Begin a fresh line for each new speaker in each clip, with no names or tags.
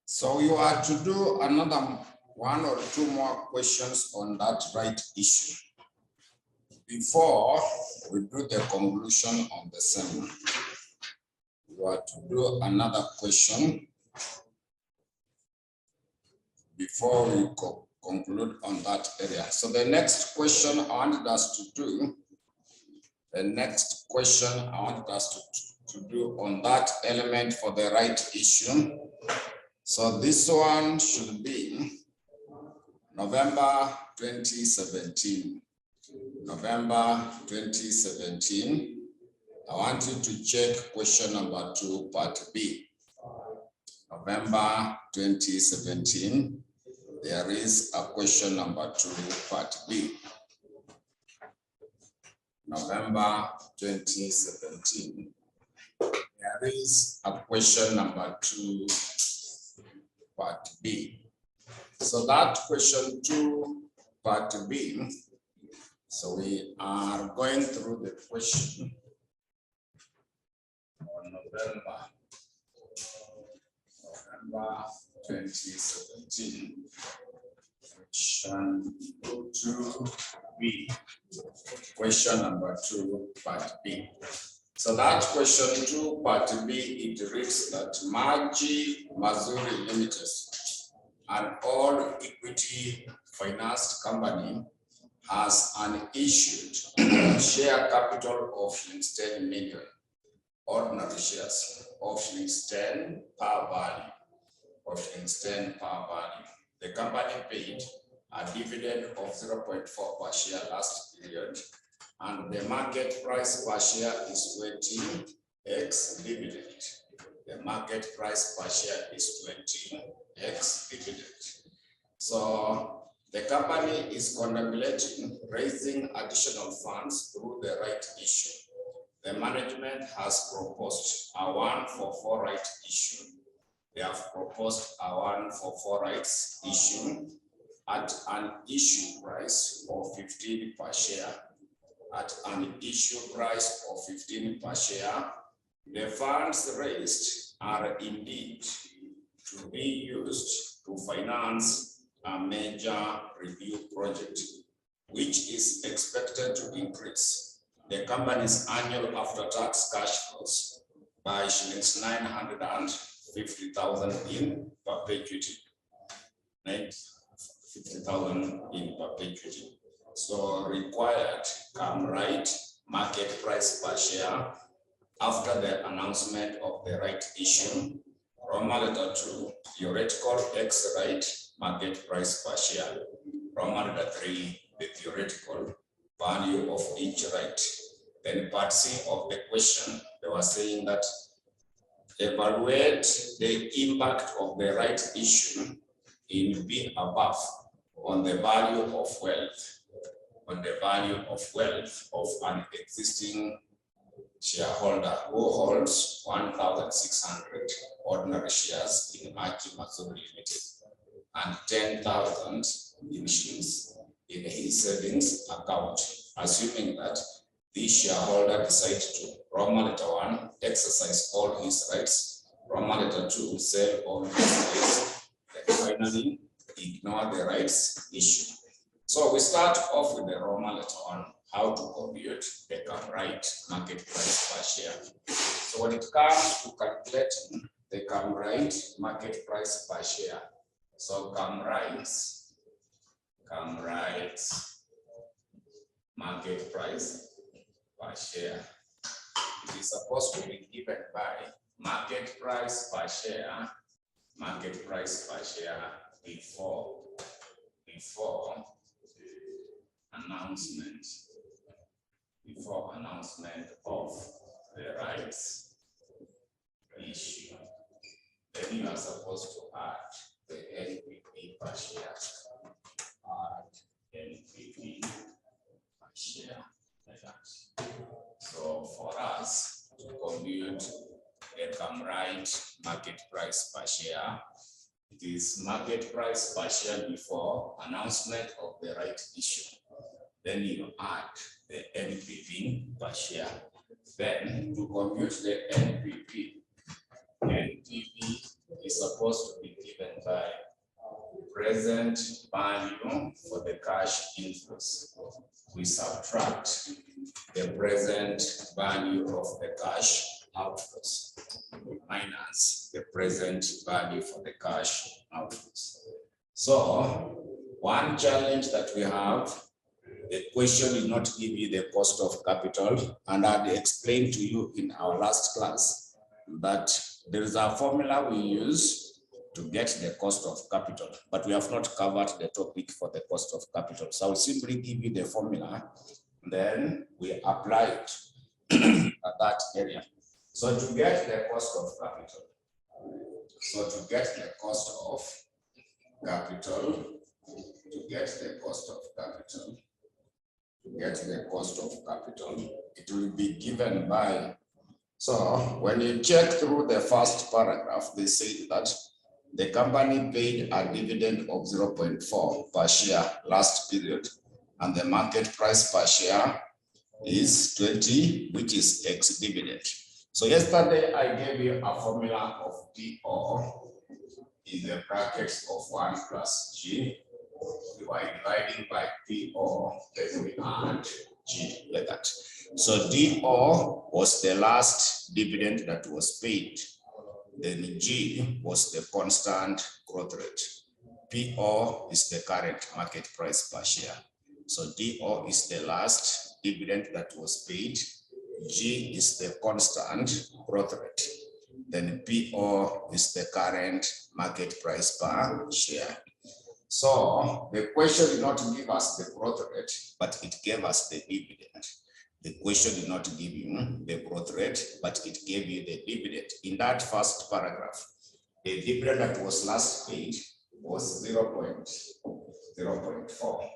So you are to do another 1 or 2 more questions on that right issue before we do the conclusion on the same. You are to do another question before we conclude on that area. So the next question I wanted us to do, to do on that element for the right issue. So this one should be November 2017. November 2017. I want you to check question number 2, part B. November 2017. There is a question number 2, part B. November 2017. There is a question number 2, part B. So that question 2, part B. So we are going through the question on November 2017. Question 2B. Question number 2, part B. So that question 2, part B, it reads that Maji Mazuri Limited, an all equity financed company, has an issued share capital of 10 million ordinary shares of 10 per value. The company paid a dividend of 0.4 per share last period, and the market price per share is 20x dividend. The market price per share is 20x dividend. So the company is contemplating raising additional funds through the right issue. The management has proposed a 1-for-4 right issue. They have proposed a 1-for-4 rights issue at an issue price of 15 per share. At an issue price of 15 per share, the funds raised are indeed to be used to finance a major review project, which is expected to increase the company's annual after-tax cash flows by $950,000 in perpetuity. 50,000 in perpetuity. So required come right market price per share after the announcement of the right issue. Roman letter 2, theoretical X right market price per share. Roman letter 3, the theoretical value of each right. Then part C of the question, they were saying that evaluate the impact of the right issue in B above on the value of wealth, of an existing shareholder who holds 1,600 ordinary shares in Maji Mazuri Limited and 10,000 in shares in his savings account, assuming that this shareholder decides to Roman letter 1 exercise all his rights, Roman letter 2 sell all his rights, and finally ignore the rights issue. So we start off with the Roman letter 1, how to compute the right market price per share. So when it comes to calculating the right market price per share, so right market price per share, it is supposed to be given by market price per share before announcement of the rights issue. Then you are supposed to add the NPV per share. Add NPV per share like that. So for us to compute the right market price per share, it is market price per share before announcement of the right issue. then you add the NPV per share. Then to compute the NPV is supposed to be given by present value for the cash inflows. We subtract the present value of the cash outflows minus the present value for the cash outflows. So one challenge that we have, the question did not give you the cost of capital, and I had explained to you in our last class that there is a formula we use to get the cost of capital, but we have not covered the topic for the cost of capital. So I'll simply give you the formula, then we apply it at that area. So to get the cost of capital, to get the cost of capital, it will be given by, so when you check through the first paragraph, they say that the company paid a dividend of 0.4 per share last period, and the market price per share is 20, which is ex-dividend. So yesterday I gave you a formula of DO in the brackets of 1 plus G. We are dividing by DO, then we add G like that. So DO was the last dividend that was paid. Then G was the constant growth rate. PO is the current market price per share. So DO is the last dividend that was paid. G is the constant growth rate. Then PO is the current market price per share. So the question did not give us the growth rate, but it gave us the dividend. The question did not give you the growth rate, but it gave you the dividend. In that first paragraph, the dividend that was last paid was 0.4.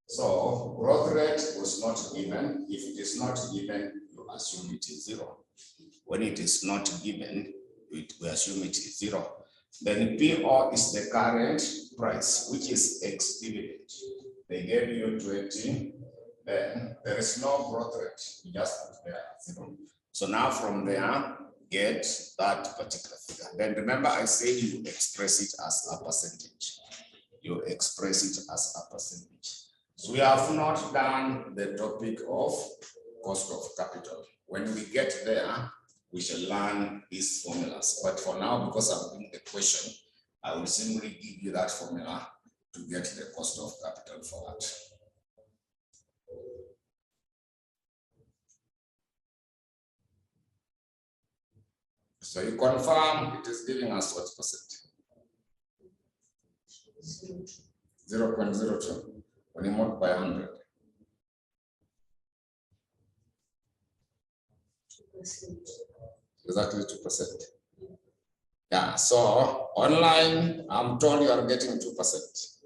So growth rate was not given. If it is not given, you assume it is 0. When it is not given, we assume it is 0. Then PO is the current price, which is ex-dividend. They gave you 20. Then there is no growth rate. You just put there 0. So now from there, get that particular figure. Then remember, I said you express it as a percentage. You express it as a percentage. So we have not done the topic of cost of capital. When we get there, we shall learn these formulas. But for now, because I'm doing the question, I will simply give you that formula to get the cost of capital for that. So you confirm it is giving us what percent? 0.02 when you multiply 100. 2%. Exactly 2%. Yeah, so online, I'm told you are getting 2%.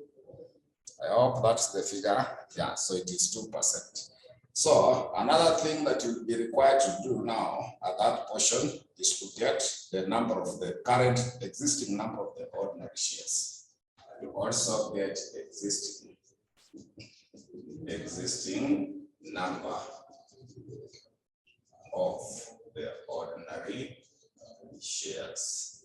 I hope that's the figure. Yeah, so it is 2%. So another thing that you'll be required to do now at that portion is to get the number of the current existing number of the ordinary shares. You also get existing number of the ordinary shares.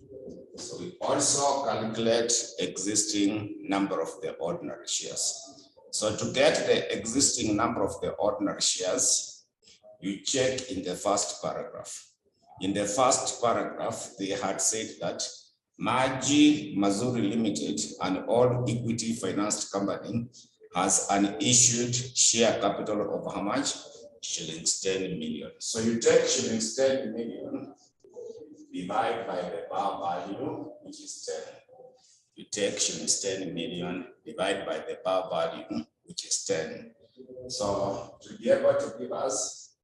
So we also calculate existing number of the ordinary shares. So to get the existing number of the ordinary shares, you check in the first paragraph. In the first paragraph, they had said that Maji Mazuri Limited, an all equity financed company, has an issued share capital of how much? Shillings 10 million. So you take shillings 10 million, divide by the par value, which is 10. You take shillings 10 million, divide by the par value, which is 10. So to be able to give us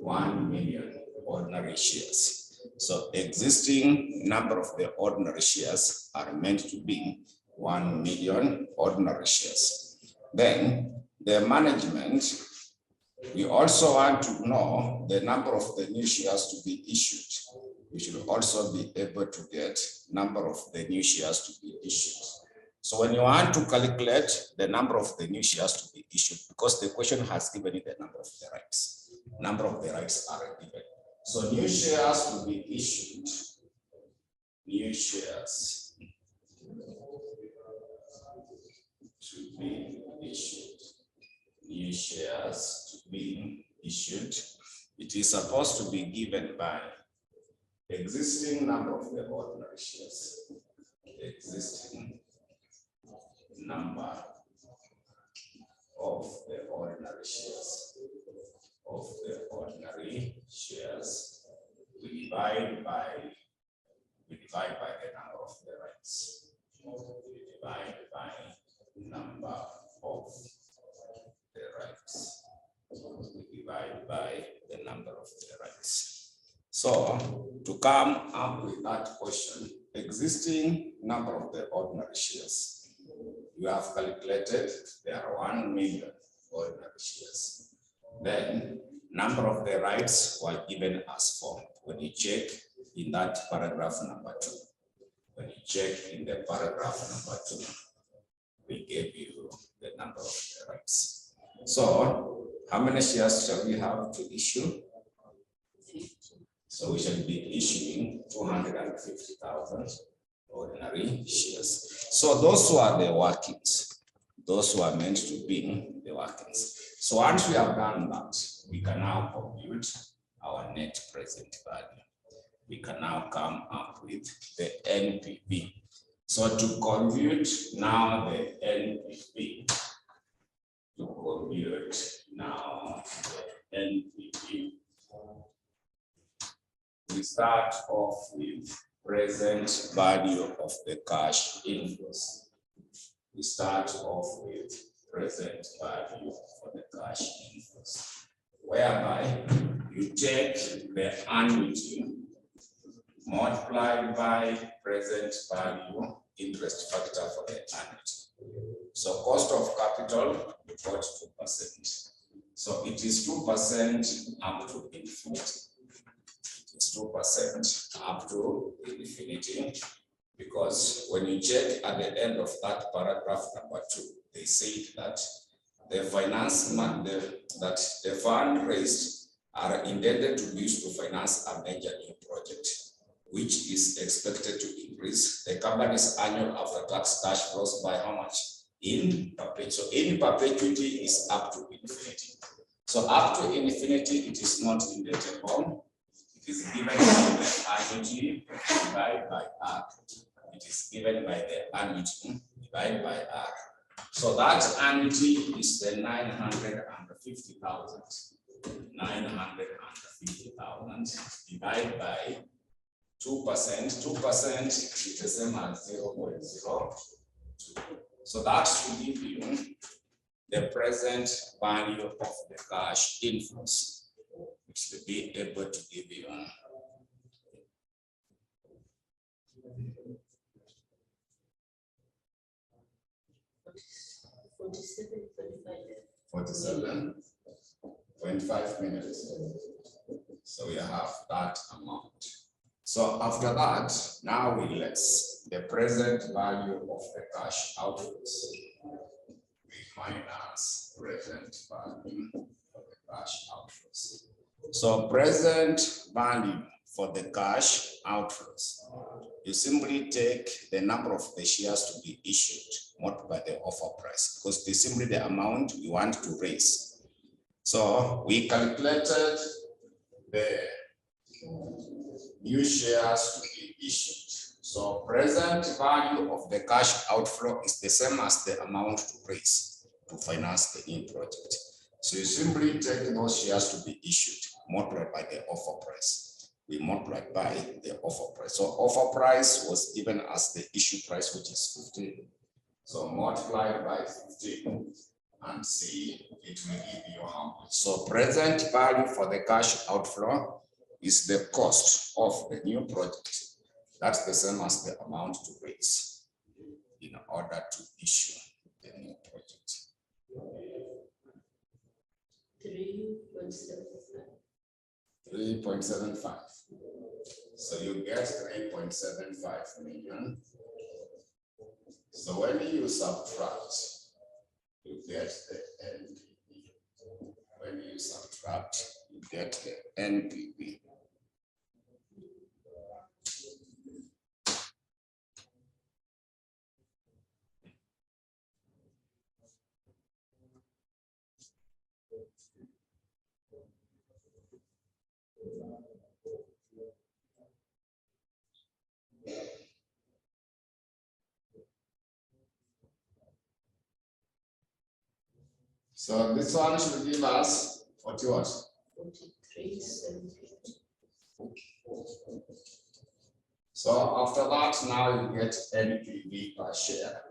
1 million ordinary shares. So existing number of the ordinary shares are meant to be 1 million ordinary shares. Then the management, we also want to know the number of the new shares to be issued. We should also be able to get number of the new shares to be issued. So when you want to calculate the number of the new shares to be issued, because the question has given you the number of the rights. Number of the rights are given. So new shares to be issued. New shares to be issued. New shares to be issued. It is supposed to be given by existing number of the ordinary shares. Existing number of the ordinary shares. Of the ordinary shares. We divide by the number of the rights. We divide by number of the rights. We divide by the number of the rights. So to come up with that question, existing number of the ordinary shares, you have calculated there are 1 million ordinary shares. Then number of the rights were given as formed. When you check in that paragraph number 2, when you check in the paragraph number 2, we gave you the number of the rights. So how many shares shall we have to issue? So we shall be issuing 250,000 ordinary shares. So those who are the workings, those who are meant to be the workings. So once we have done that, we can now compute our net present value. We can now come up with the NPV. So to compute now the NPV, we start off with present value of the cash inflows. We start off with present value for the cash inflows, whereby you take the annuity multiplied by present value interest factor for the annuity. So cost of capital, we got 2%. So it is 2% up to infinity. It is 2% up to infinity, because when you check at the end of that paragraph number 2, they say that the the fund raised are intended to be used to finance a major new project, which is expected to increase the company's annual after-tax cash flows by how much? In perpetuity. So in perpetuity is up to infinity. So up to infinity, it is not indebtable. It is given by the annuity divided by R. It is given by the annuity divided by R. So that annuity is the 950,000. 950,000 divided by 2%. 2% is the same as 0.02. So that should give you the present value of the cash inflows, which will be able to give you 47.5 minutes. So we have that amount. So after that, now we less the present value of the cash outflows. We minus present value of the cash outflows. So present value for the cash outflows, you simply take the number of the shares to be issued, multiply the offer price, because it's simply the amount we want to raise. So we calculated the new shares to be issued. So present value of the cash outflow is the same as the amount to raise to finance the new project. So you simply take those shares to be issued, multiplied by the offer price. We multiplied by the offer price. So offer price was given as the issue price, which is 15. So multiplied by 15 and see it will give you how much. So present value for the cash outflow is the cost of the new project. That's the same as the amount to raise in order to issue the new project. 3.75. So you get 3.75 million So when you subtract, you get the NPV. When you subtract, you get the NPV. So this one should give us 40 what?
43.70.
So after that, now you get NPV per share.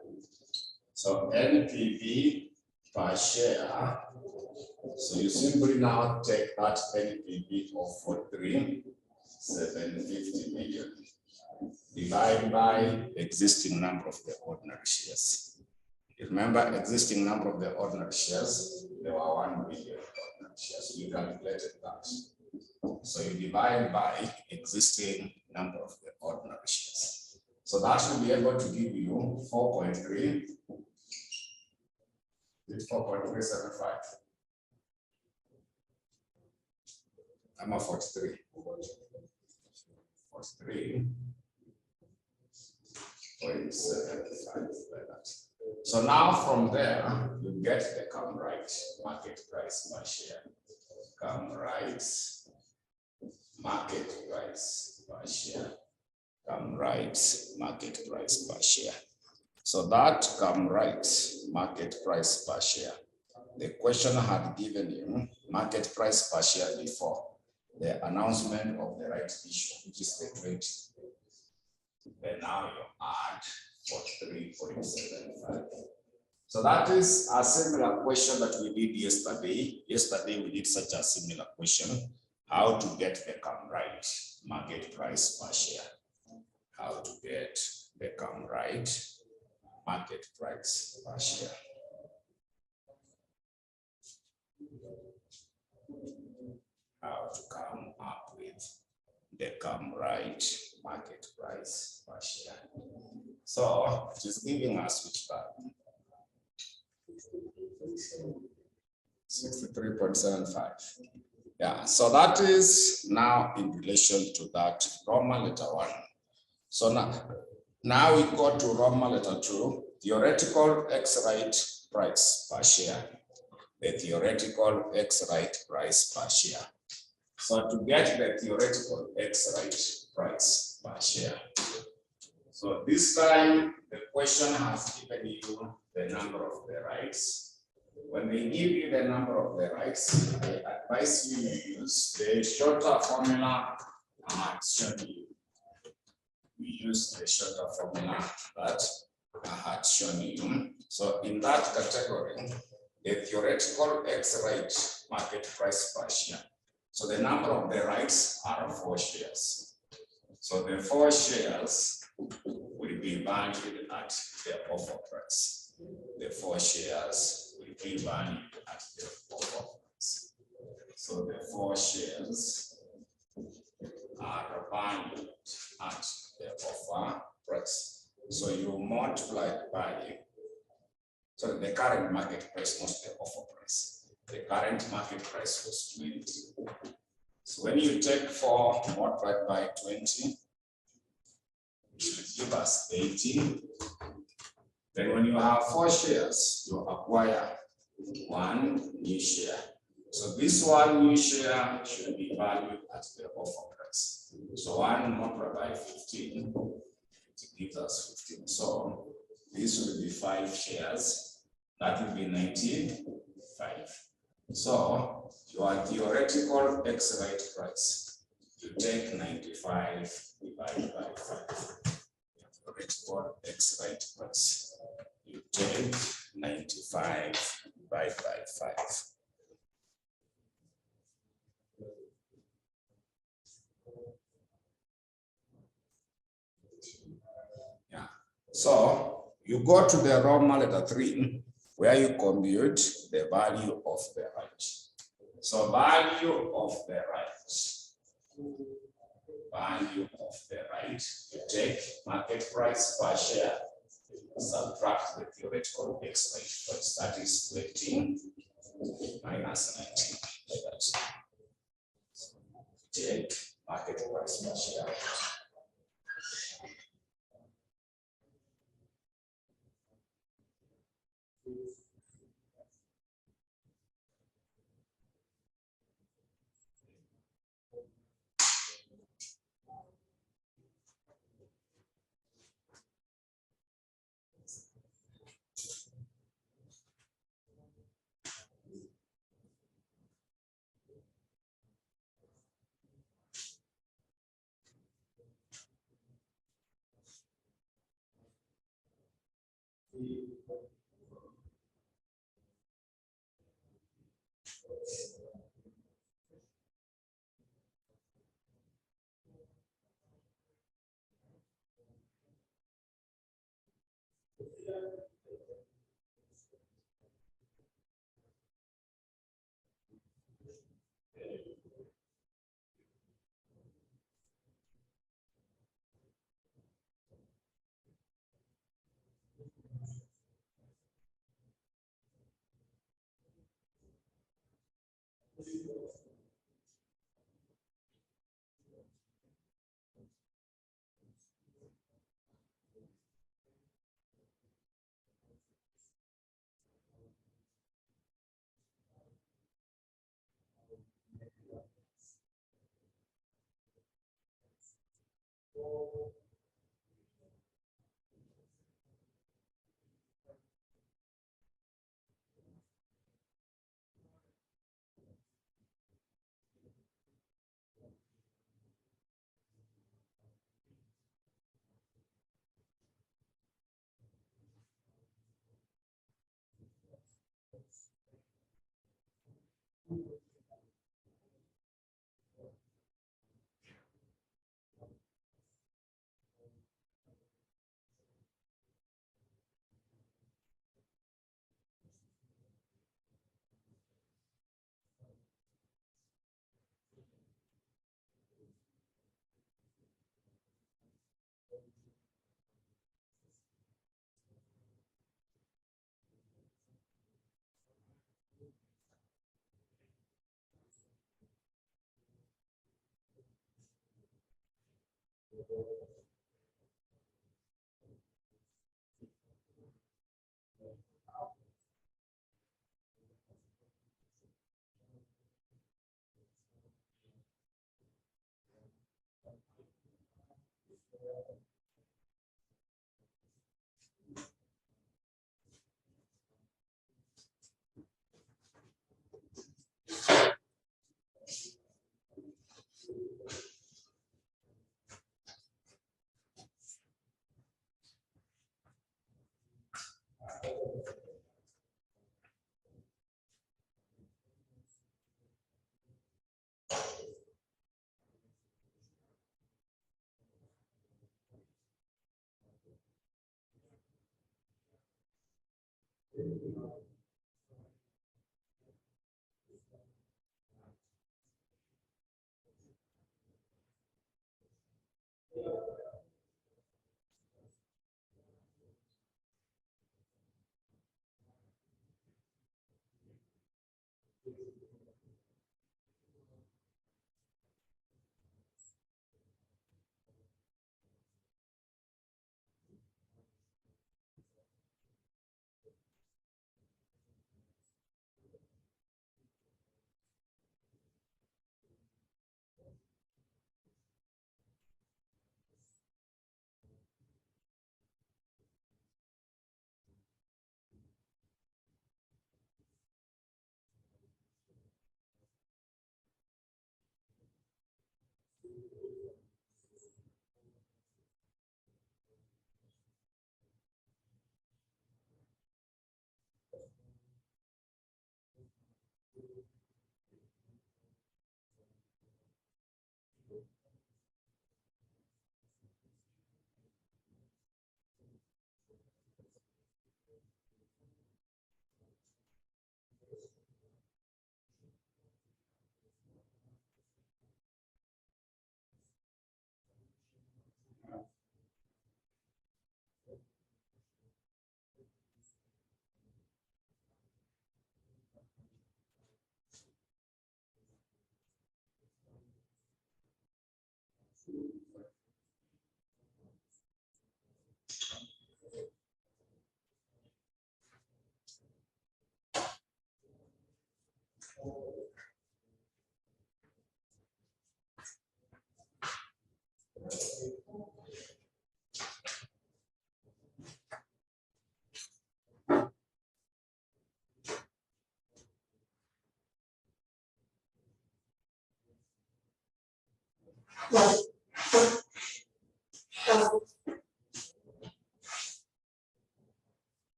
So NPV per share. So you simply now take that NPV of 43,750 million, divide by existing number of the ordinary shares. You remember existing number of the ordinary shares, there were 1 million ordinary shares. You calculated that. So you divide by existing number of the ordinary shares. So that should be able to give you 4.3. It's 4.375. I'm a 43. 43.75 like that. So now from there, you get the CAMRIGHT market price per share. CAMRIGHT market price per share. CAMRIGHT market price per share. So that CAMRIGHT market price per share. The question had given you market price per share before the announcement of the rights issue, which is the 20. Then now you add 43.75. So that is a similar question that we did yesterday. Yesterday we did such a similar question, how to get the CAMRIGHT market price per share. How to get the CAMRIGHT market price per share. How to come up with the CAMRIGHT market price per share. So it is giving us which value? 63.75. Yeah, so that is now in relation to that Roman letter 1. So now we go to Roman letter 2, theoretical X-right price per share. The theoretical X-right price per share. So to get the theoretical X-right price per share. So this time the question has given you the number of the rights. When they give you the number of the rights, I advise you to use the shorter formula I had shown you. We use the shorter formula that I had shown you. So in that category, the theoretical X-right market price per share. So the number of the rights are 4 shares. So the 4 shares will be valued at the offer price. The 4 shares will be valued at the offer price. So the 4 shares are valued at the offer price. So you multiply by, so the current market price, not the offer price. The current market price was 20. So when you take 4 multiplied by 20, it should give us 80. Then when you have 4 shares, you acquire 1 new share. So this 1 new share should be valued at the offer price. So 1 multiplied by 15, it gives us 15. So this will be 5 shares. That will be 95. So your theoretical X-right price, you take 95 divided by 5. Theoretical X-right price. You take 95 divided by 5. Yeah. So you go to the Roman letter 3, where you compute the value of the right. So value of the right. Value of the right. You take market price per share subtract the theoretical x by 2x. That is 20 minus 19. Like that. Take market price per share.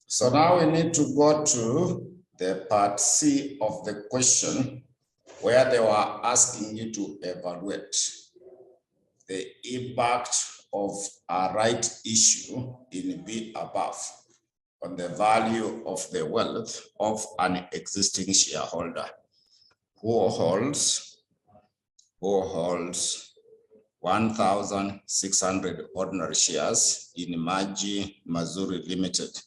So now we need to go to the part C of the question, where they were asking you to evaluate the impact of a right issue in B above on the value of the wealth of an existing shareholder who holds 1,600 ordinary shares in Maji Mazuri Limited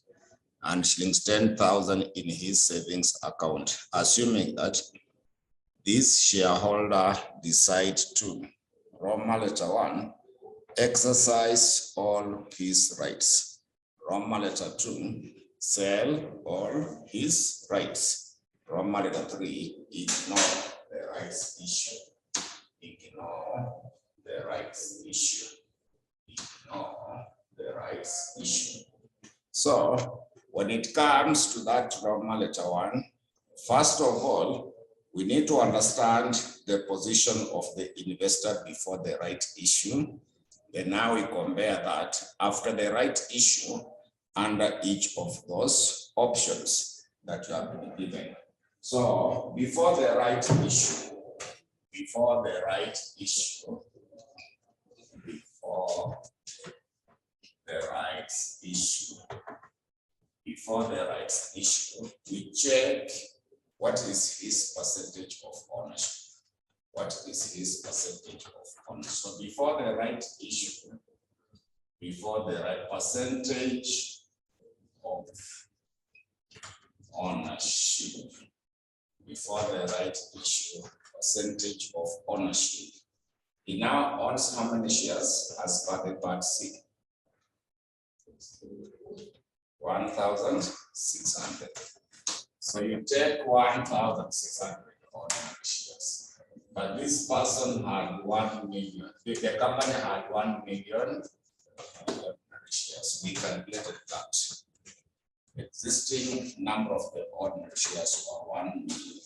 and shillings 10,000 in his savings account, assuming that this shareholder decide to, Roma letter 1, exercise all his rights. Roma letter 2, sell all his rights. Roma letter 3, ignore the rights issue. Ignore the rights issue. Ignore the rights issue. So when it comes to that Roma letter 1, first of all, we need to understand the position of the investor before the right issue. And now we compare that after the right issue under each of those options that you have been given. So before the right issue, before the right issue, before the rights issue, before the rights issue, we check what is his percentage of ownership. What is his percentage of ownership? So before the right issue, before the right percentage of ownership, before the right issue, percentage of ownership. He now owns how many shares as per the part C? 1,600. So you take 1,600 ordinary shares. But this person had 1 million. The company had 1 million ordinary shares. We calculated that. Existing number of the ordinary shares were 1 million.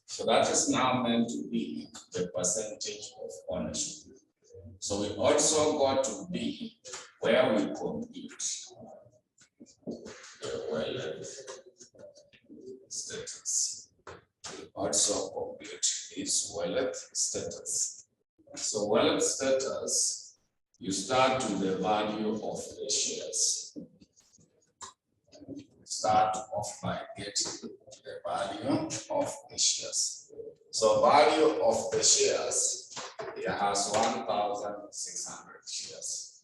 So that is now meant to be the percentage of ownership. So we also got to B, where we compute the wealth status. We also compute its wealth status. So wealth status, you start with the value of the shares. Start off by getting the value of the shares. So value of the shares, it has 1,600 shares.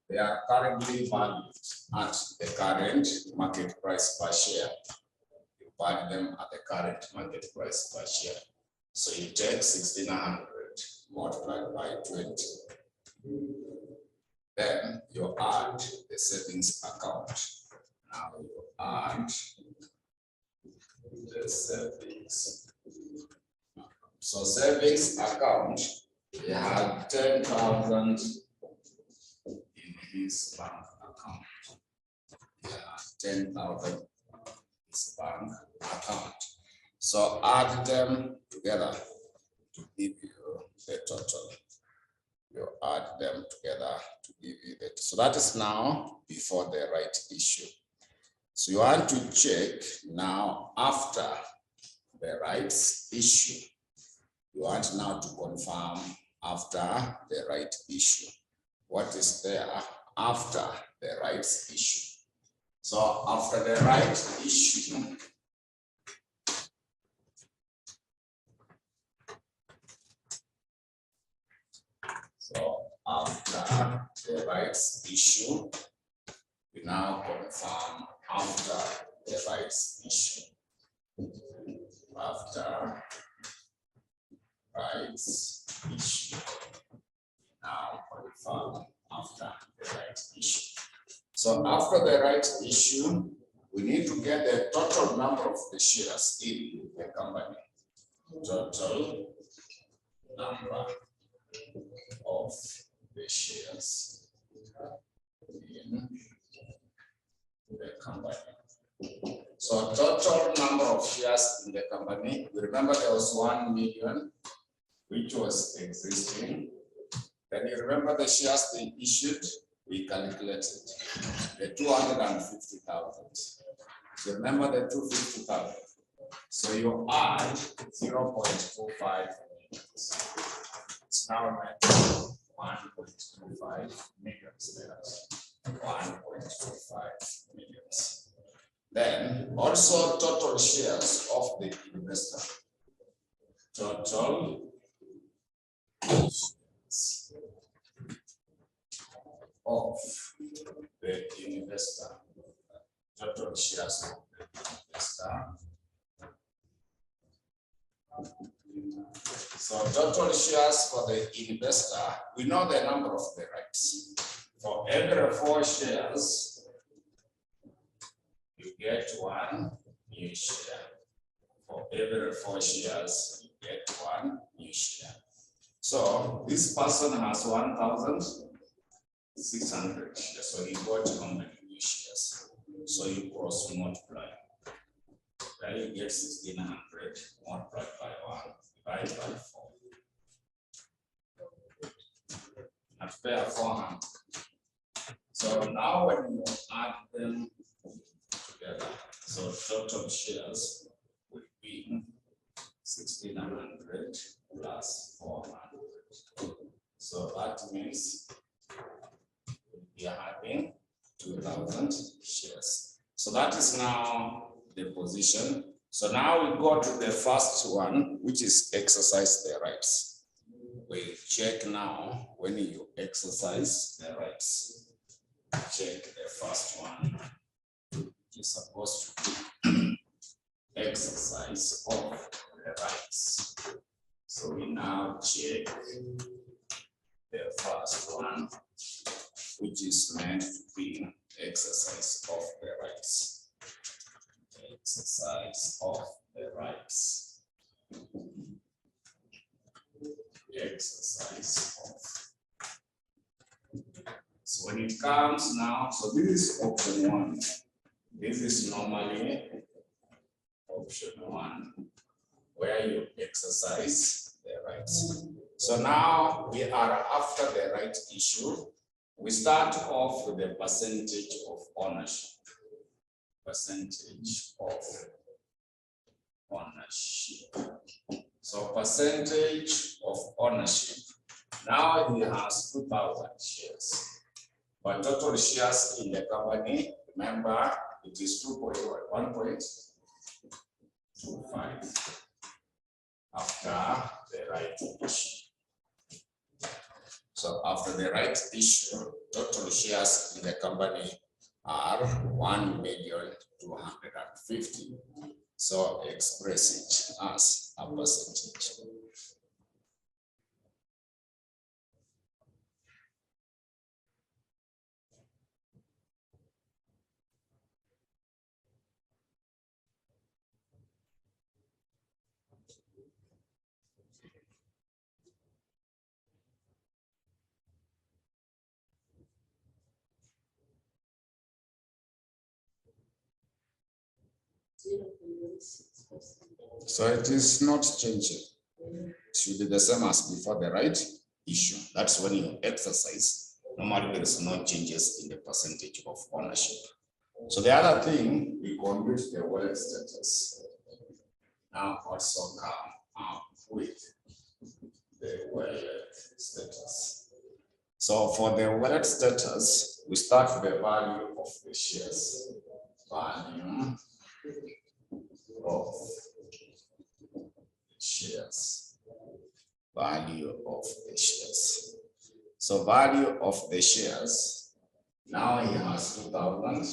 They are currently valued at the current market price per share. You value them at the current market price per share. So you take 1,600 multiplied by 20. Then you add the savings account. Now you add the savings. So savings account, you have 10,000 in his bank account. Yeah, 10,000 in his bank account. So add them together to give you the total. You add them together to give you that. So that is now before the right issue. So you want to check now after the rights issue. You want now to confirm after the right issue. What is there after the rights issue? So after the right issue, so after the rights issue, we now confirm after the rights issue. After rights issue, now confirm after the rights issue. So after the rights issue, we need to get the total number of the shares in the company. Total number of the shares in the company. So total number of shares in the company, we remember there was 1 million which was existing. Then you remember the shares they issued, we calculated the 250,000. So remember the 250,000. So you add 0.25 millions. It's now 1.25 millions there. 1.25 millions. Then also total shares of the investor. Total shares of the investor. Total shares of the investor. So total shares for the investor, we know the number of the rights. For every 4 shares, you get 1 new share. For every 4 shares, you get 1 new share. So this person has 1,600 shares. So he got how many new shares? So you cross multiply. Then you get 1,600 multiplied by 1 divided by 4. And pair 400. So now when you add them together, so total shares would be 1,600 plus 400. So that means we are having 2,000 shares. So that is now the position. So now we go to the first one, which is exercise the rights. We check now when you exercise the rights. Check the first one, which is supposed to be exercise of the rights. So we now check the first one, which is meant to be exercise of the rights. Exercise of the rights. Exercise of. So when it comes now, so this is option 1. This is normally option 1, where you exercise the rights. So now we are after the right issue. We start off with the percentage of ownership. Percentage of ownership. So percentage of ownership. Now he has 2,000 shares. But total shares in the company, remember, it is 1.25 after the right issue. So after the right issue, total shares in the company are 1,250,000. So express it as a percentage. So it is not changing. It should be the same as before the right issue. That's when you exercise. Normally there is no changes in the percentage of ownership. So the other thing, we compute the wallet status. Now also come up with the wallet status. So for the wallet status, we start with the value of the shares. Value of shares. Value of the shares. So value of the shares. Now he has 2,000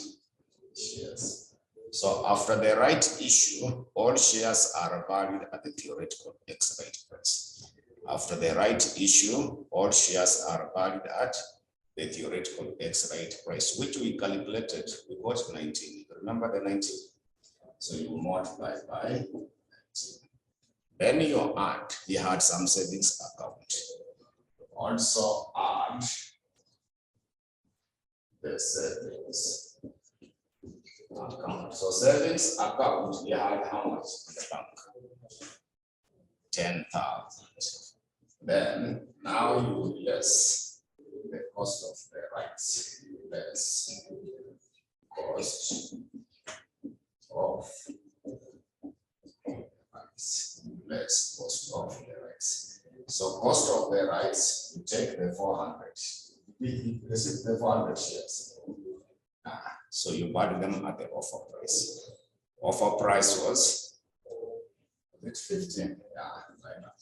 shares. So after the right issue, all shares are valued at the theoretical exit price. After the right issue, all shares are valued at the theoretical exit price, which we calculated. We got 19. Remember the 19? So you multiply by 19. Then you add, he had some savings account. Also add the savings account. So savings account, he had how much in the bank? 10,000. Then now you less the cost of the rights, less cost of rights, less cost of the rights. So cost of the rights, you take the 400. This is the 400 shares. So you value them at the offer price. Offer price was 15. Yeah, like that.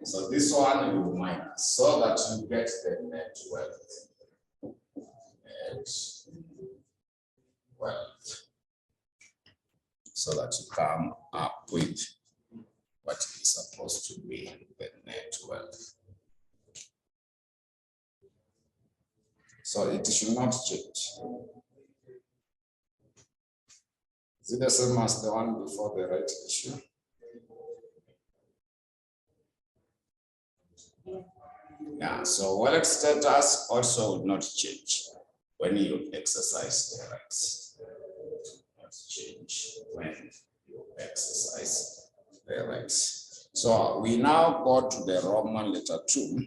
So this one you minus so that you get the net wealth. Net wealth. So that you come up with what is supposed to be the net wealth. So it should not change. Is it the same as the one before the right issue? Yeah, so wallet status also would not change when you exercise the rights. Not change when you exercise the rights. So we now go to the Roman letter 2.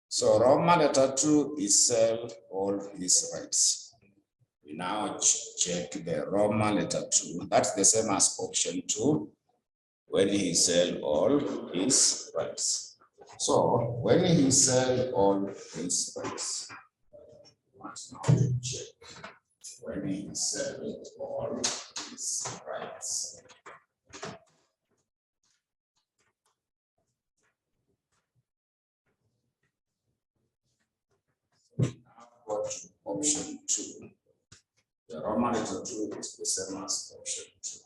So Roman letter 2 is sell all his rights. We now check the Roman letter 2. That's the same as option 2 when he sell all his rights. So when he sell all his rights, let's now check when he sell all his rights. Now go to option 2. The Roman letter 2 is the same as option 2.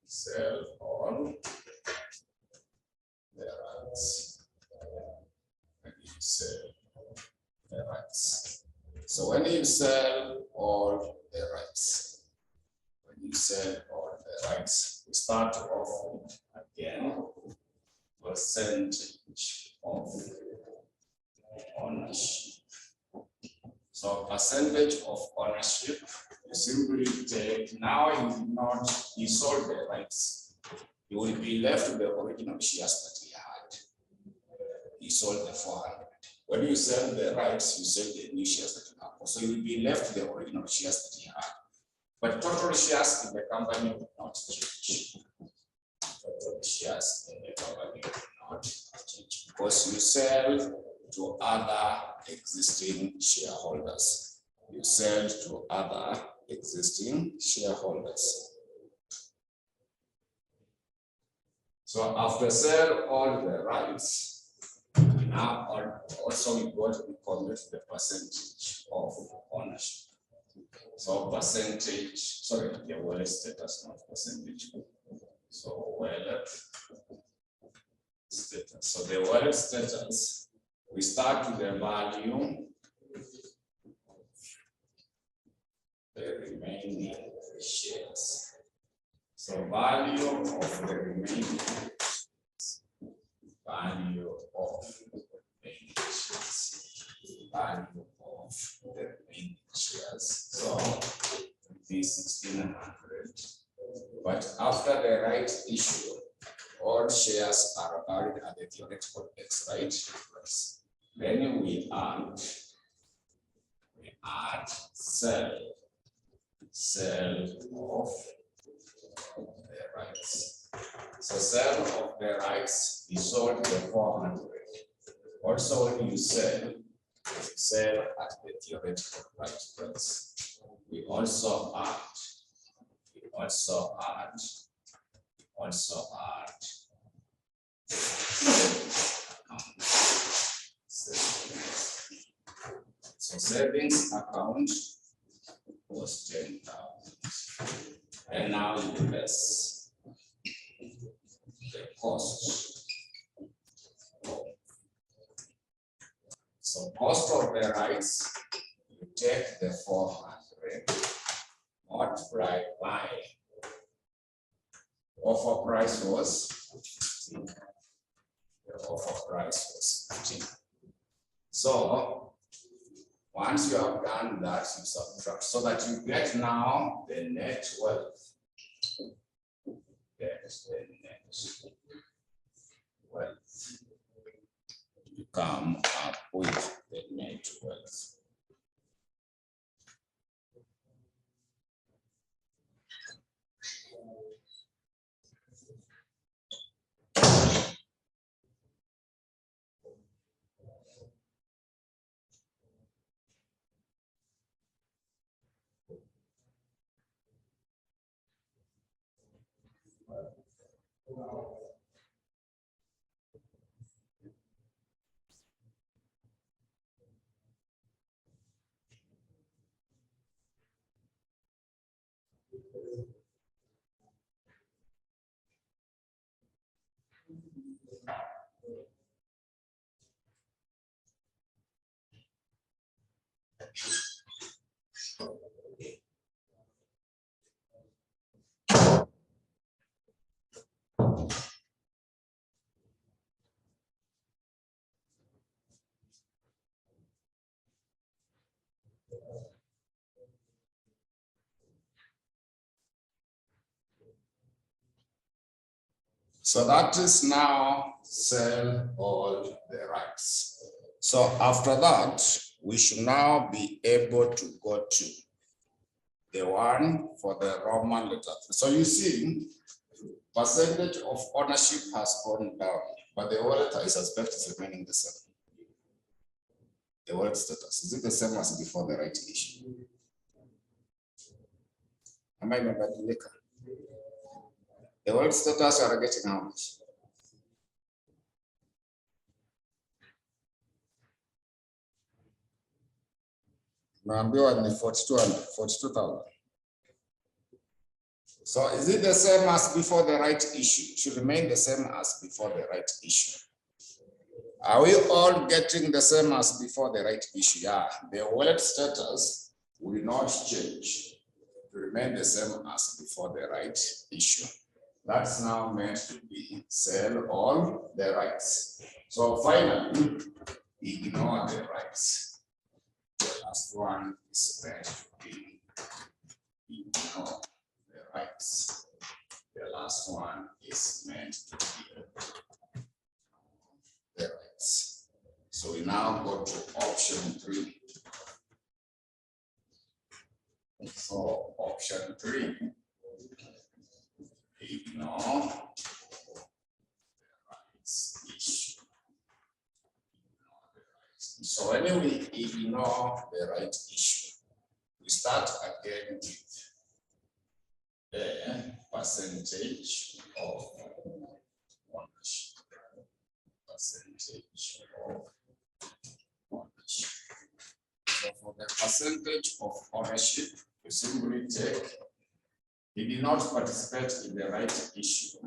Sell all the rights. And you sell the rights. So when you sell all the rights, we start off with, again, percentage of ownership. So percentage of ownership, you simply take, now he sold the rights. You will be left with the original shares that he had. He sold the 400. When you sell the rights, you sell the new shares that you have. So you will be left with the original shares that he had. But total shares in the company will not change. Total shares in the company will not change because you sell to other existing shareholders. You sell to other existing shareholders. So after sell all the rights, now also we commit the percentage of ownership. So percentage, sorry, the wallet status, not percentage. So wallet status. So the wallet status, we start with the value, the remaining shares. So value of the remaining shares. Value of the remaining shares. Value of the remaining shares. So this 1600. But after the right issue, all shares are valued at the theoretical X, right? Then we add sell of the rights. So sell of the rights, we sold the 400. Also, when you sell at the theoretical right price. We also add so savings account was 10,000, and now you less the cost. So cost of the rights, you take the 400 multiplied by offer price was 15. The offer price was 15. So once you have done that, you subtract so that you get now the net wealth. That's the net wealth. You come up with the net wealth. So that is now sell all the rights. So after that, we should now be able to go to the one for the Roman letter. So you see, percentage of ownership has gone down, but the wallet is suspected is remaining the same. The wallet status, is it the same as before the right issue? Am I remember the liquor? The wallet status are getting how much? Naambiwa ni 42,000. So is it the same as before the right issue? It should remain the same as before the right issue. Are we all getting the same as before the right issue? Yeah, the wallet status will not change. It will remain the same as before the right issue. That's now meant to be sell all the rights. So finally, ignore the rights. The last one is meant to be ignore the rights. The last one is meant to be the rights. So we now go to option 3. So option 3, ignore the rights issue. So when we ignore the right issue, we start again with the percentage of ownership. Percentage of ownership. So for the percentage of ownership, we simply take, he did not participate in the right issue.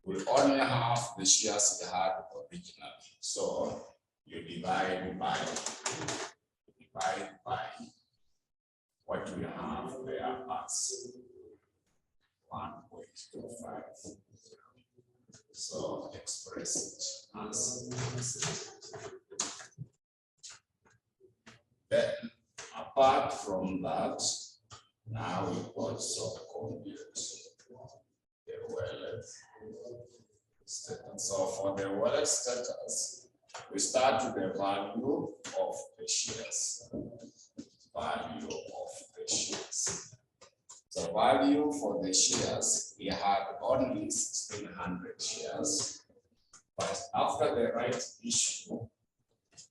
We only have the shares he had originally. So you divide by what we have there as 1.25. So express it as. Then, apart from that, now we also compute the wallet status. So for the wallet status, we start with the value of the shares. Value of the shares. So value for the shares, we had only 1,600 shares, but after the right issue,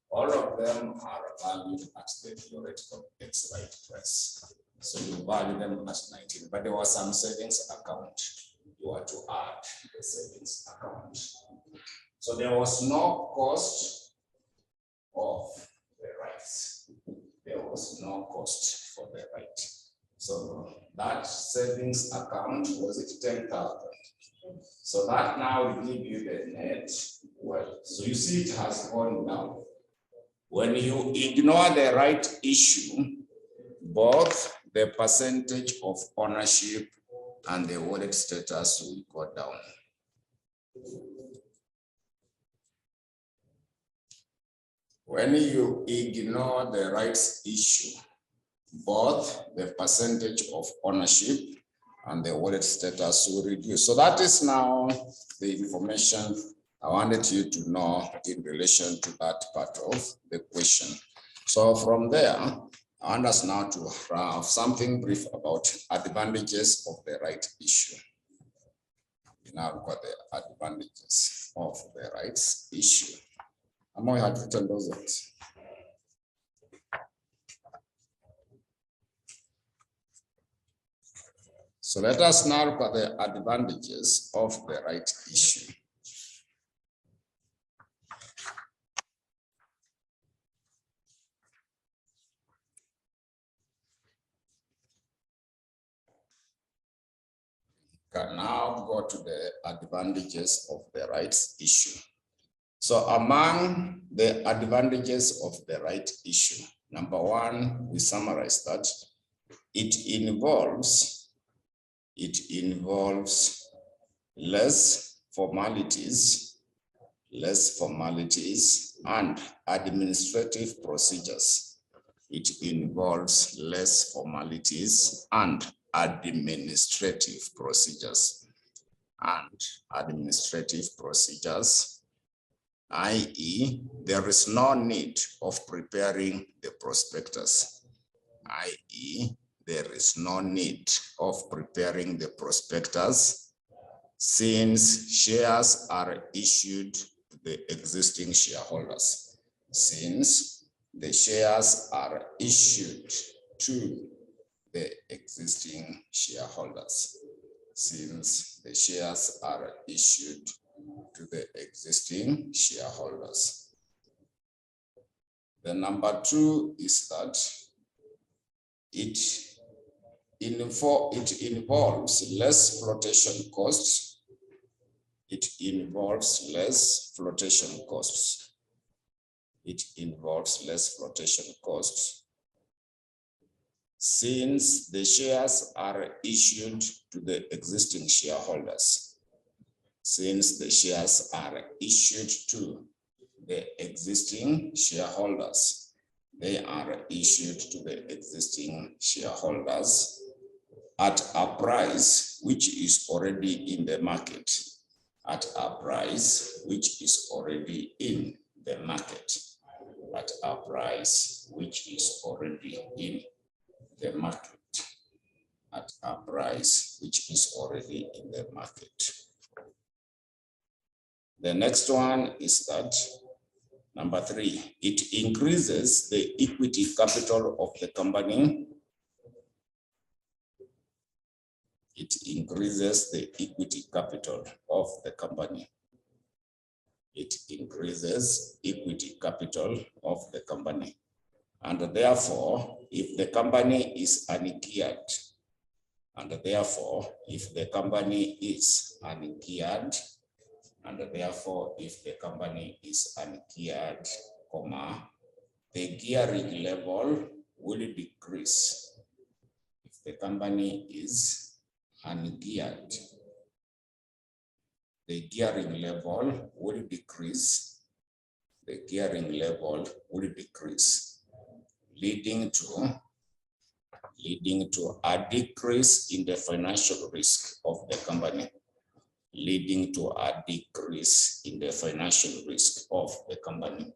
all of them are valued at the theoretical ex-right price. So you value them at 19, but there was some savings account. You had to add the savings account. So there was no cost of the rights. There was no cost for the right. So that savings account, was it 10,000? So that now will give you the net wealth. So you see it has gone down. When you ignore the right issue, both the percentage of ownership and the wallet status will go down. When you ignore the rights issue, both the percentage of ownership and the wallet status will reduce. So that is now the information I wanted you to know in relation to that part of the question. So from there, I want us now to have something brief about advantages of the right issue. We now look at the advantages of the rights issue. Amoy had written those words. So let us now look at the advantages of the right issue. Can now go to the advantages of the rights issue. So among the advantages of the right issue, number one, we summarize that it involves less formalities and administrative procedures. It involves less formalities and administrative procedures, i.e., there is no need of preparing the prospectus, since shares are issued to the existing shareholders. Since the shares are issued to the existing shareholders. The number two is that it involves less flotation costs. Since the shares are issued to the existing shareholders. They are issued to the existing shareholders at a price which is already in the market. at a price which is already in the market. The next one is that number 3, it increases the equity capital of the company. It increases the equity capital of the company. It increases equity capital of the company. And therefore, if the company is ungeared, and therefore, if the company is ungeared, and therefore, if the company is ungeared, the gearing level will decrease. If the company is ungeared, the gearing level will decrease. The gearing level will decrease, leading to a decrease in the financial risk of the company. Leading to a decrease in the financial risk of the company.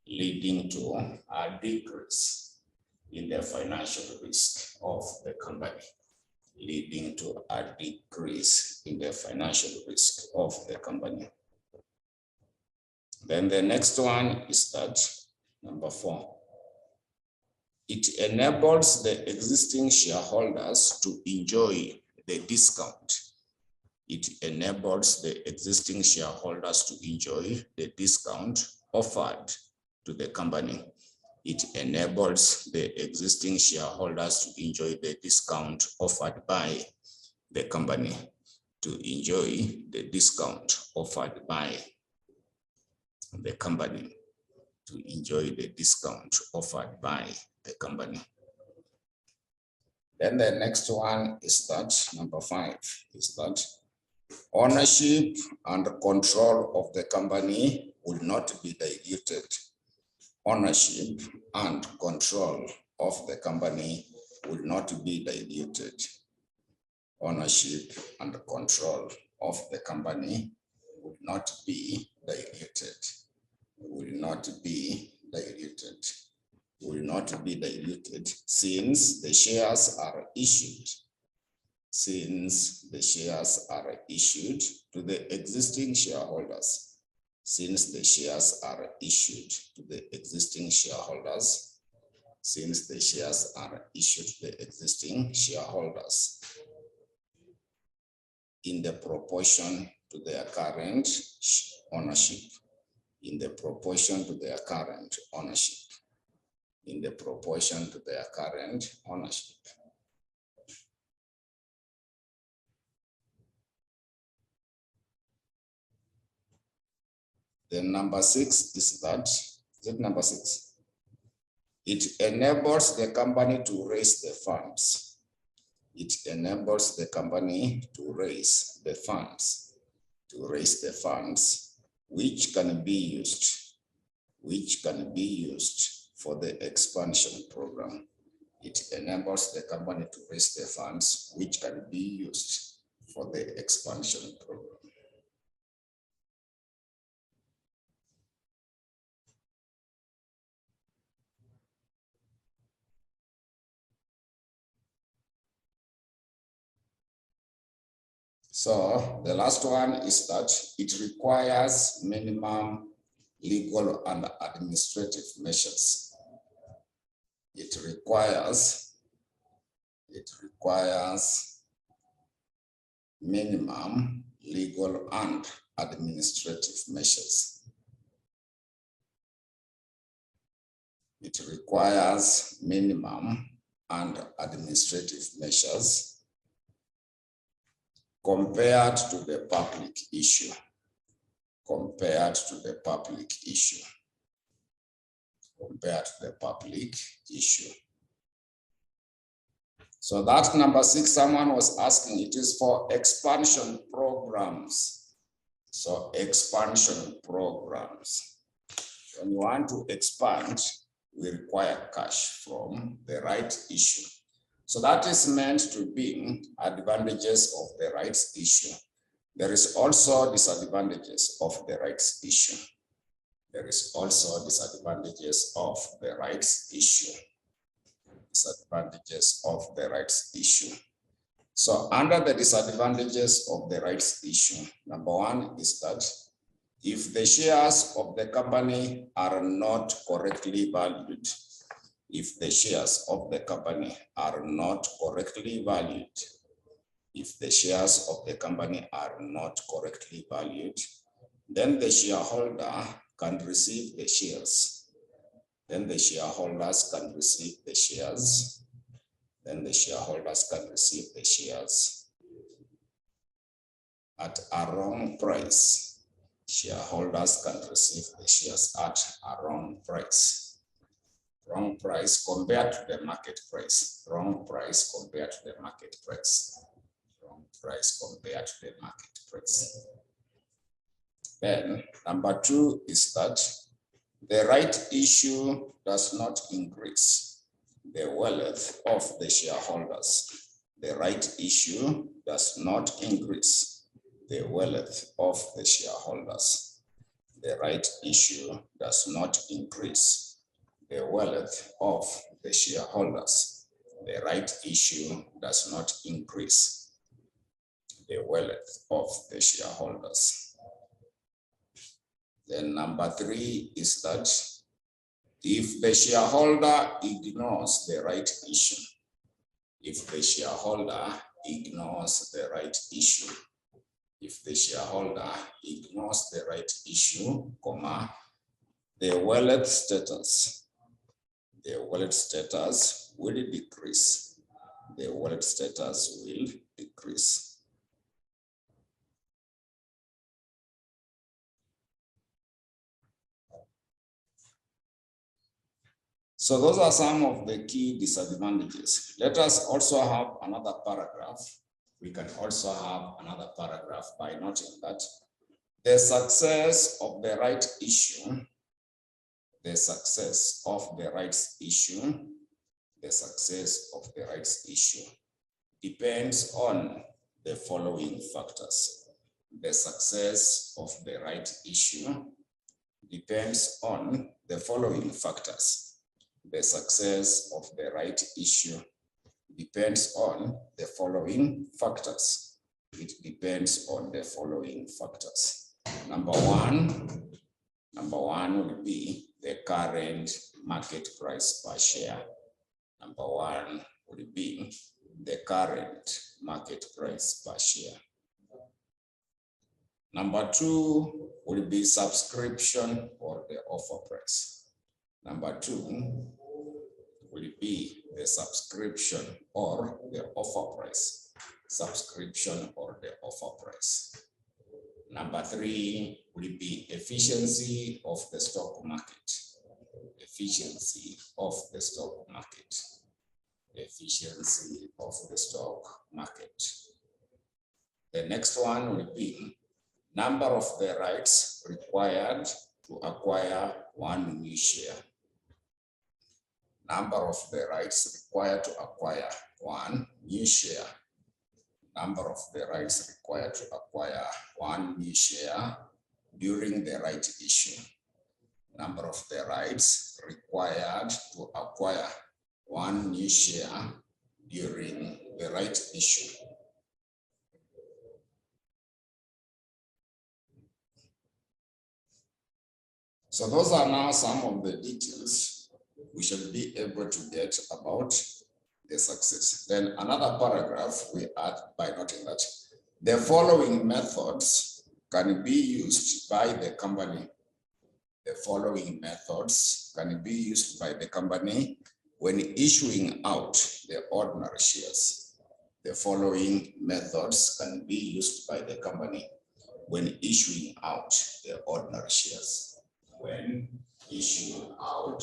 Leading to a decrease in the financial risk of the company. Leading to a decrease in the financial risk of the company. Then the next one is that number 4. It enables the existing shareholders to enjoy the discount. It enables the existing shareholders to enjoy the discount offered to the company. It enables the existing shareholders to enjoy the discount offered by the company. To enjoy the discount offered by the company. To enjoy the discount offered by the company. Then the next one is that number 5 is that ownership and control of the company will not be diluted. Ownership and control of the company will not be diluted. Ownership and control of the company will not be diluted. Will not be diluted. Will not be diluted since the shares are issued. Since the shares are issued to the existing shareholders. Since the shares are issued to the existing shareholders. Since the shares are issued to the existing shareholders. In the proportion to their current ownership. In the proportion to their current ownership. In the proportion to their current ownership. Then number 6 is that, number 6? It enables the company to raise the funds. It enables the company to raise the funds. To raise the funds which can be used for the expansion program. It enables the company to raise the funds which can be used for the expansion program. So the last one is that it requires minimum legal and administrative measures. It requires minimum legal and administrative measures. It requires minimum and administrative measures compared to the public issue. Compared to the public issue. Compared to the public issue. So that number 6, someone was asking, it is for expansion programs. So expansion programs. When you want to expand, we require cash from the right issue. So that is meant to be advantages of the rights issue. There is also disadvantages of the rights issue. There is also disadvantages of the rights issue. Disadvantages of the rights issue. So under the disadvantages of the rights issue, number one is that if the shares of the company are not correctly valued, if the shares of the company are not correctly valued, if the shares of the company are not correctly valued, then the shareholder can receive the shares. Then the shareholders can receive the shares. Then the shareholders can receive the shares at a wrong price. Shareholders can receive the shares at a wrong price. Wrong price compared to the market price. Wrong price compared to the market price. Wrong price compared to the market price. Then number two is that the right issue does not increase the wealth of the shareholders. The right issue does not increase the wealth of the shareholders. The right issue does not increase the wealth of the shareholders. The right issue does not increase the wealth of the shareholders. Then number three is that if the shareholder ignores the right issue, if the shareholder ignores the right issue, if the shareholder ignores the right issue, comma, the wealth status will decrease. The wealth status will decrease. So those are some of the key disadvantages. Let us also have another paragraph. We can also have another paragraph by noting that the success of the right issue, the success of the rights issue, the success of the rights issue depends on the following factors. The success of the right issue depends on the following factors. The success of the right issue depends on the following factors. It depends on the following factors. Number one will be the current market price per share. Number one will be the current market price per share. Number two will be subscription or the offer price. Number two will be the subscription or the offer price. Subscription or the offer price. Number three will be efficiency of the stock market. Efficiency of the stock market. Efficiency of the stock market. The next one will be number of the rights required to acquire one new share. Number of the rights required to acquire one new share. Number of the rights required to acquire one new share during the right issue. Number of the rights required to acquire one new share during the right issue. So those are now some of the details we should be able to get about the success. Then another paragraph we add by noting that the following methods can be used by the company. The following methods can be used by the company when issuing out the ordinary shares. The following methods can be used by the company when issuing out the ordinary shares. When issuing out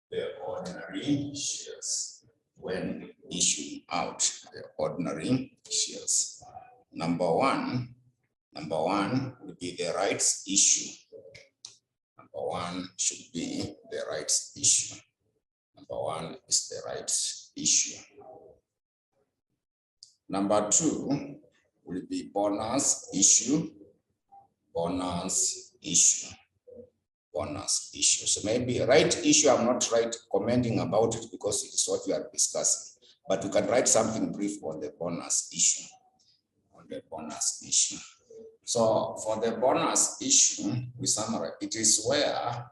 the ordinary shares. When issuing out the ordinary shares. Number one would be the rights issue. Number one should be the rights issue. Number one is the rights issue. Number two will be bonus issue. Bonus issue. Bonus issue. So maybe right issue, I'm not commenting about it because it is what we are discussing. but you can write something brief on the bonus issue. So for the bonus issue, we summarize, it is where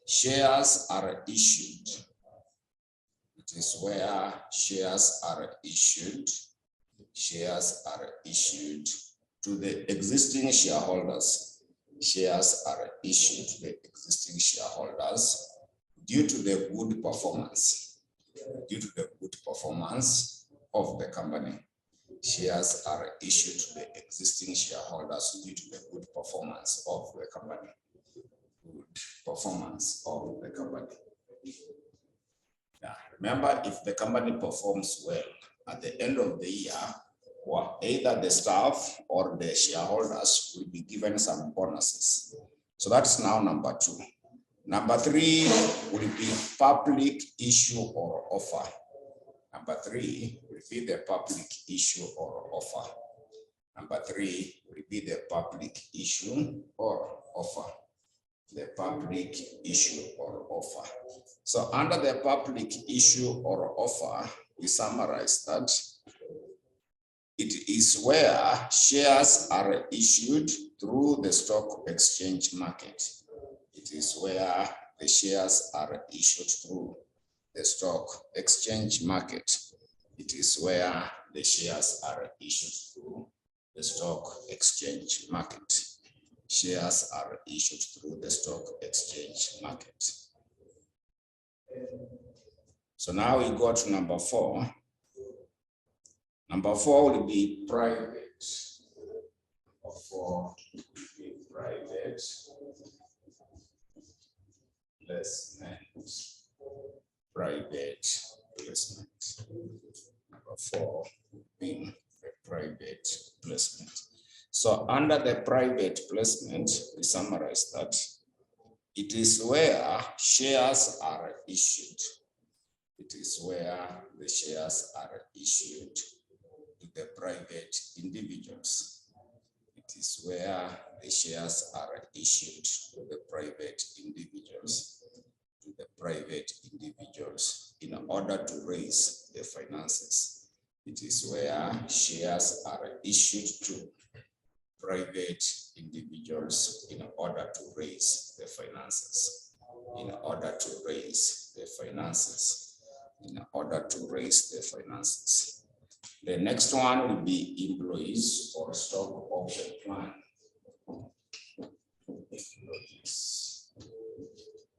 shares are issued. It is where shares are issued to the existing shareholders. Shares are issued to the existing shareholders due to the good performance. Due to the good performance of the company. Shares are issued to the existing shareholders due to the good performance of the company. Good performance of the company. Now, remember, if the company performs well at the end of the year, well, either the staff or the shareholders will be given some bonuses. So that's now number 2. Number 3 will be public issue or offer. Number 3 will be the public issue or offer. Number 3 will be the public issue or offer. The public issue or offer. So under the public issue or offer, we summarize that it is where shares are issued through the stock exchange market. It is where the shares are issued through the stock exchange market. It is where the shares are issued through the stock exchange market. Shares are issued through the stock exchange market. So now we go to number 4. Number 4 will be private. Number 4 will be private placement. Private placement. Number 4 being a private placement. So under the private placement, we summarize that it is where shares are issued. It is where the shares are issued to the private individuals. It is where the shares are issued to the private individuals. To the private individuals in order to raise the finances. It is where shares are issued to private individuals in order to raise the finances. In order to raise the finances. In order to raise the finances. The next one will be employees or stock option plan. Employees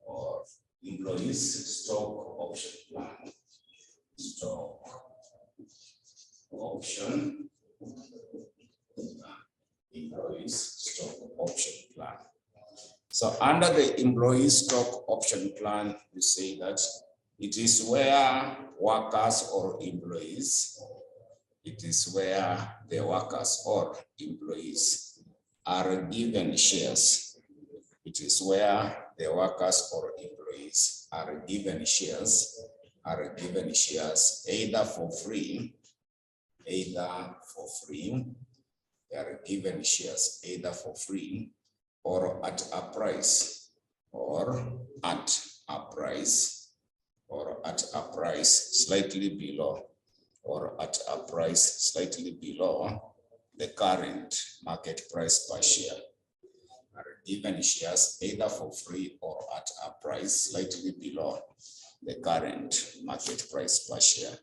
or employees stock option plan. Stock option plan. Employees stock option plan. So under the employee stock option plan, we say that it is where workers or employees, it is where the workers or employees are given shares. It is where the workers or employees are given shares, either for free, they are given shares either for free or at a price, slightly below, the current market price per share. Are given shares either for free or at a price slightly below the current market price per share.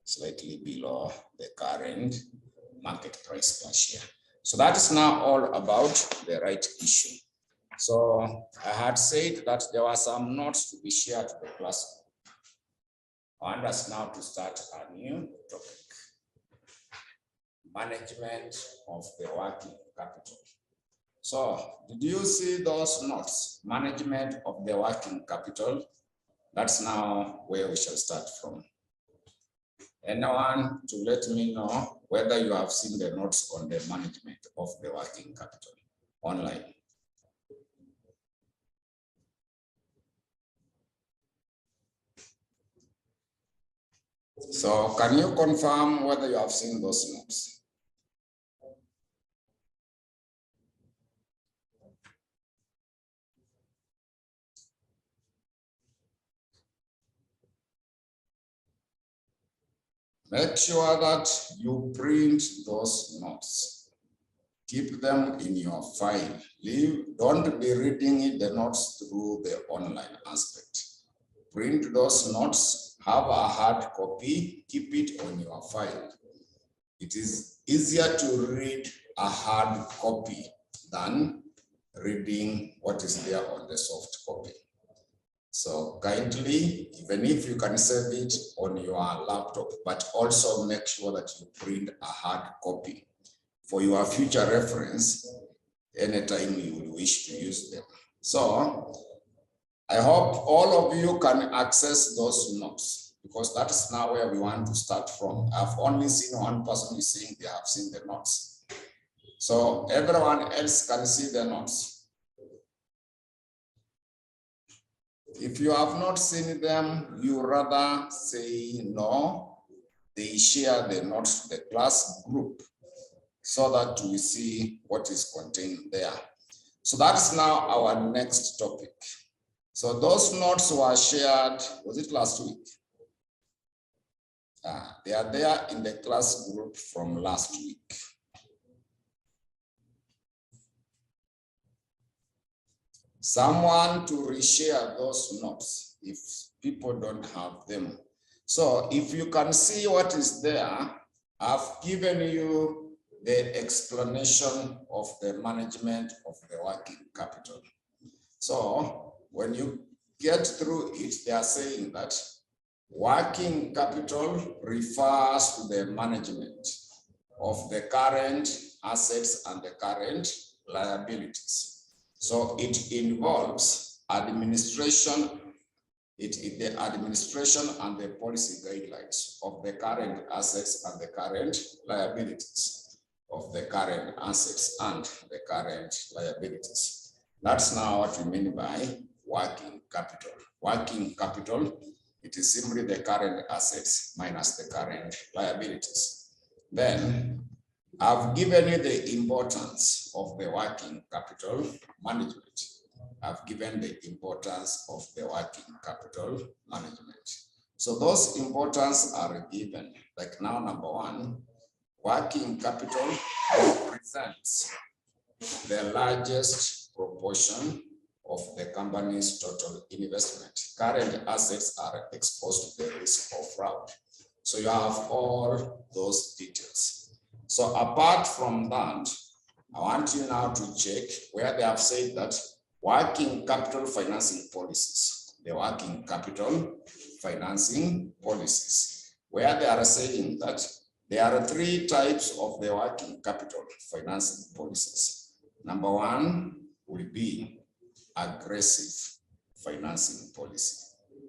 Slightly below the current market price per share. So that is now all about the right issue. So I had said that there were some notes to be shared to the class. I want us now to start a new topic. Management of the working capital. So did you see those notes? Management of the working capital. That's now where we shall start from. Anyone to let me know whether you have seen the notes on the management of the working capital online. So can you confirm whether you have seen those notes? Make sure that you print those notes. Keep them in your file. Don't be reading the notes through the online aspect. Print those notes, have a hard copy, keep it on your file. It is easier to read a hard copy than reading what is there on the soft copy. So kindly, even if you can save it on your laptop, but also make sure that you print a hard copy for your future reference anytime you will wish to use them. So I hope all of you can access those notes, because that is now where we want to start from. I've only seen one person is saying they have seen the notes. So everyone else can see the notes. If you have not seen them, you rather say no. They share the notes to the class group so that we see what is contained there. So that's now our next topic. So those notes were shared, was it last week? They are there in the class group from last week. Someone to reshare those notes if people don't have them. So if you can see what is there, I've given you the explanation of the management of the working capital. So when you get through it, they are saying that working capital refers to the management of the current assets and the current liabilities. So it involves administration, the administration and the policy guidelines of the current assets and the current liabilities of the current assets and the current liabilities. That's now what we mean by working capital. Working capital, it is simply the current assets minus the current liabilities. Then I've given you the importance of the working capital management. I've given the importance of the working capital management. So those importance are given. Like now, number one, working capital represents the largest proportion of the company's total investment. Current assets are exposed to the risk of fraud. So you have all those details. So apart from that, I want you now to check where they have said that working capital financing policies, the working capital financing policies, where they are saying that there are three types of the working capital financing policies. Number one will be aggressive financing policy.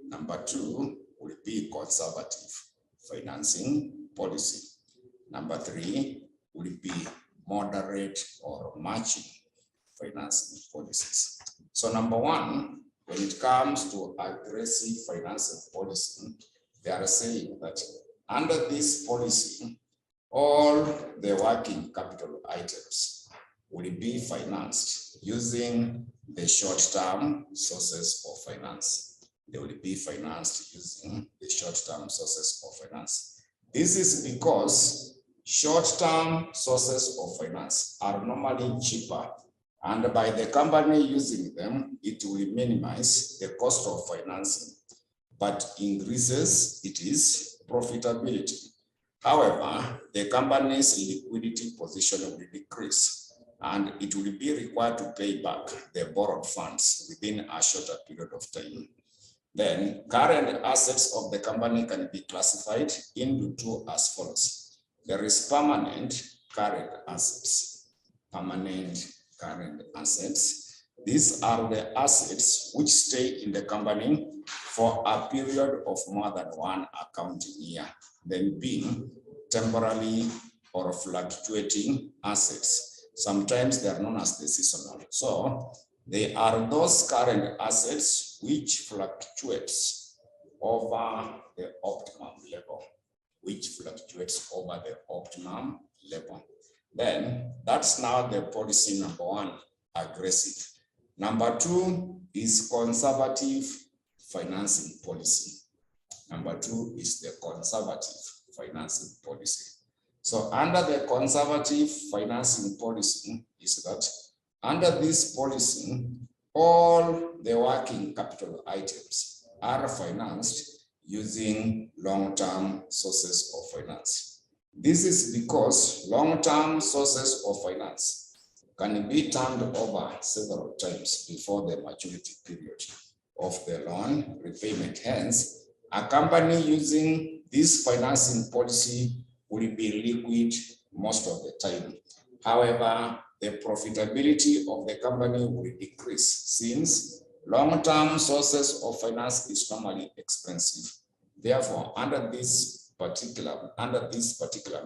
Number two will be conservative financing policy. Number three will be moderate or matching financing policies. So number one, when it comes to aggressive financing policy, they are saying that under this policy, all the working capital items will be financed using the short-term sources of finance. They will be financed using the short-term sources of finance. This is because short-term sources of finance are normally cheaper, and by the company using them, it will minimize the cost of financing, but increases its profitability. However, the company's liquidity position will decrease, and it will be required to pay back the borrowed funds within a shorter period of time. Then, current assets of the company can be classified into two as follows. There is permanent current assets. Permanent current assets. These are the assets which stay in the company for a period of more than one accounting year, then being temporary or fluctuating assets. Sometimes they are known as the seasonal. So they are those current assets which fluctuates over the optimum level. Then that's now the policy number one, aggressive. Number two is conservative financing policy. Number two is the conservative financing policy. So under the conservative financing policy is that under this policy, all the working capital items are financed using long-term sources of finance. This is because long-term sources of finance can be turned over several times before the maturity period of the loan repayment. Hence, a company using this financing policy will be liquid most of the time. However, the profitability of the company will decrease since long-term sources of finance is normally expensive. Therefore, under this particular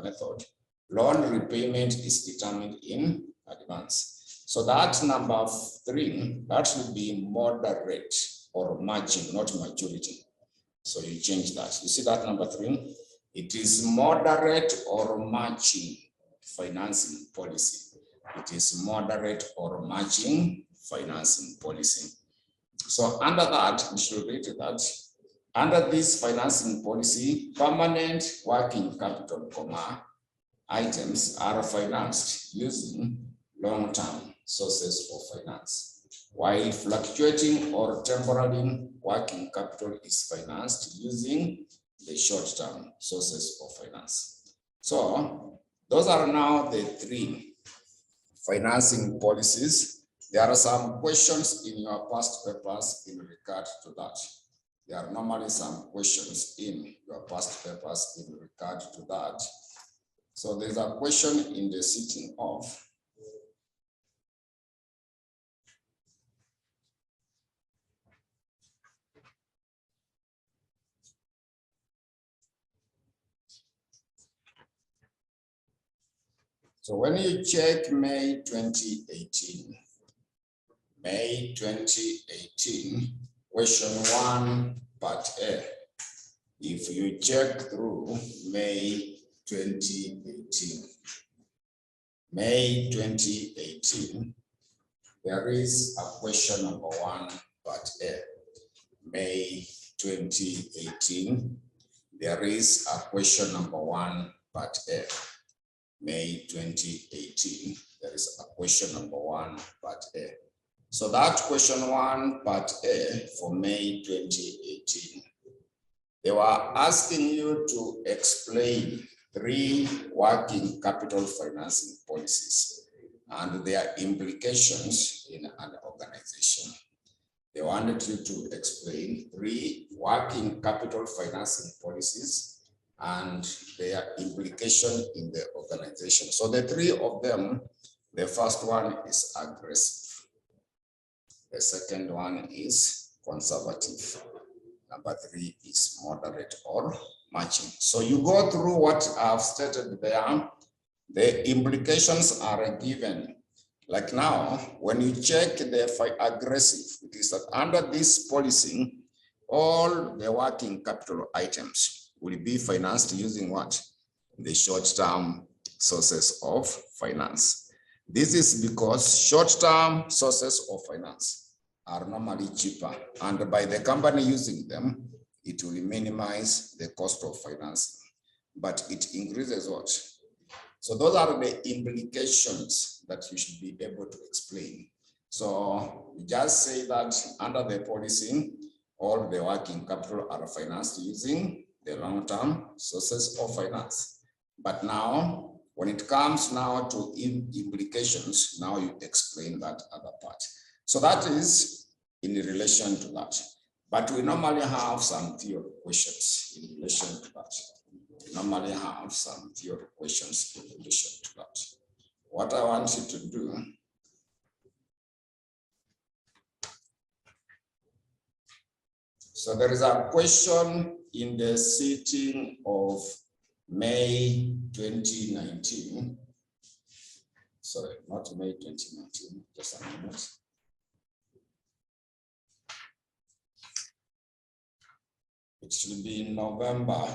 method, loan repayment is determined in advance. So that number 3, that should be moderate or margin, not maturity. So you change that. You see that number 3? It is moderate or matching financing policy. It is moderate or matching financing policy. So under that, we should read that under this financing policy, permanent working capital, items are financed using long-term sources of finance, while fluctuating or temporary working capital is financed using the short-term sources of finance. So those are now the 3 financing policies. There are some questions in your past papers in regard to that. There are normally some questions in your past papers in regard to that. So there's a question in the sitting of so when you check May 2018, question 1, part A, if you check through May 2018, there is a question number 1, part A. May 2018, there is a question number 1, part A. May 2018, there is a question number 1, part A. So that question 1, part A for May 2018, they were asking you to explain 3 working capital financing policies and their implications in an organization. They wanted you to explain 3 working capital financing policies and their implication in the organization. So the 3 of them, the first one is aggressive. The second one is conservative. Number 3 is moderate or matching. So you go through what I've stated there. The implications are given. Like now, when you check the aggressive, it is that under this policy, all the working capital items will be financed using what? The short-term sources of finance. This is because short-term sources of finance are normally cheaper, and by the company using them, it will minimize the cost of financing, but it increases what? So those are the implications that you should be able to explain. So we just say that under the policy, all the working capital are financed using the long-term sources of finance. But now, when it comes now to implications, now you explain that other part. So that is in relation to that. But we normally have some theory questions in relation to that. We normally have some theory questions in relation to that. What I want you to do, so there is a question in the sitting of May 2019. Sorry, not May 2019, just a minute. It should be in November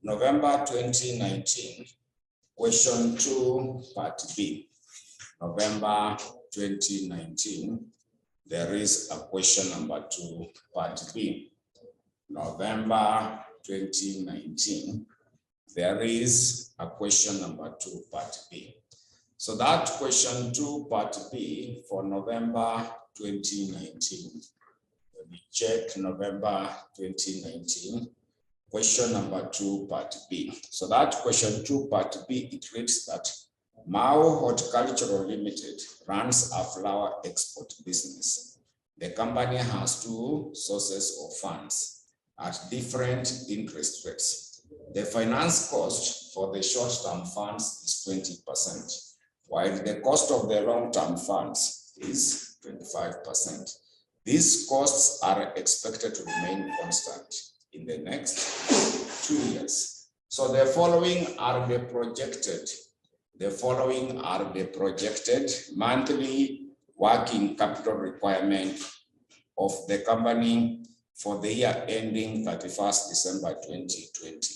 2019, question 2, part B. November 2019, there is a question number 2, part B. November 2019, there is a question number 2, part B. So that question 2, part B for November 2019. Let me check November 2019. Question number 2, part B. So that question 2, part B, it reads that Mau Horticultural Limited runs a flower export business. The company has 2 sources of funds at different interest rates. The finance cost for the short-term funds is 20%, while the cost of the long-term funds is 25%. These costs are expected to remain constant in the next 2 years. So the following are the projected monthly working capital requirement of the company for the year ending 31st December 2020.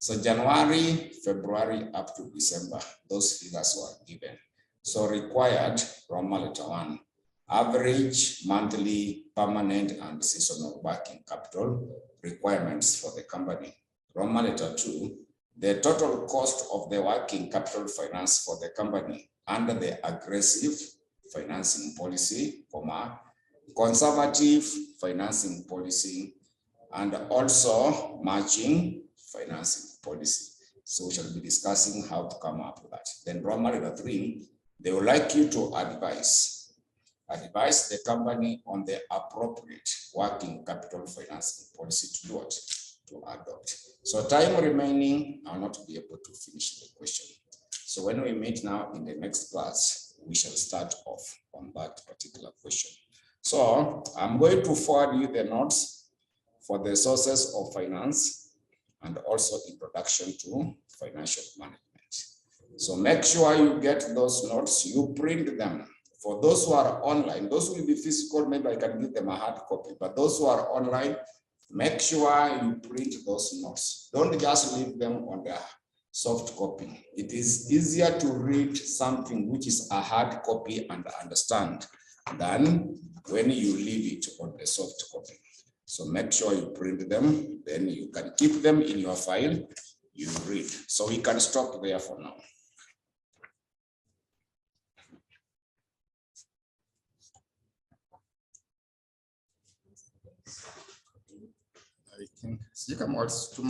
So January, February up to December, those figures were given. So required, Roman letter 1, average monthly, permanent and seasonal working capital requirements for the company. Roman letter 2, the total cost of the working capital finance for the company under the aggressive financing policy, conservative financing policy, and also matching financing policy. So we shall be discussing how to come up with that. Then Roman letter 3, they would like you to advise the company on the appropriate working capital financing policy to do what? To adopt. So time remaining, I'll not be able to finish the question. So when we meet now in the next class, we shall start off on that particular question. So I'm going to forward you the notes for the sources of finance and also introduction to financial management. So make sure you get those notes, you print them. For those who are online, those will be physical, maybe I can give them a hard copy, but those who are online, make sure you print those notes. Don't just leave them on the soft copy. It is easier to read something which is a hard copy and understand than when you leave it on the soft copy. So make sure you print them, then you can keep them in your file, you read. So we can stop there for now. I think you can also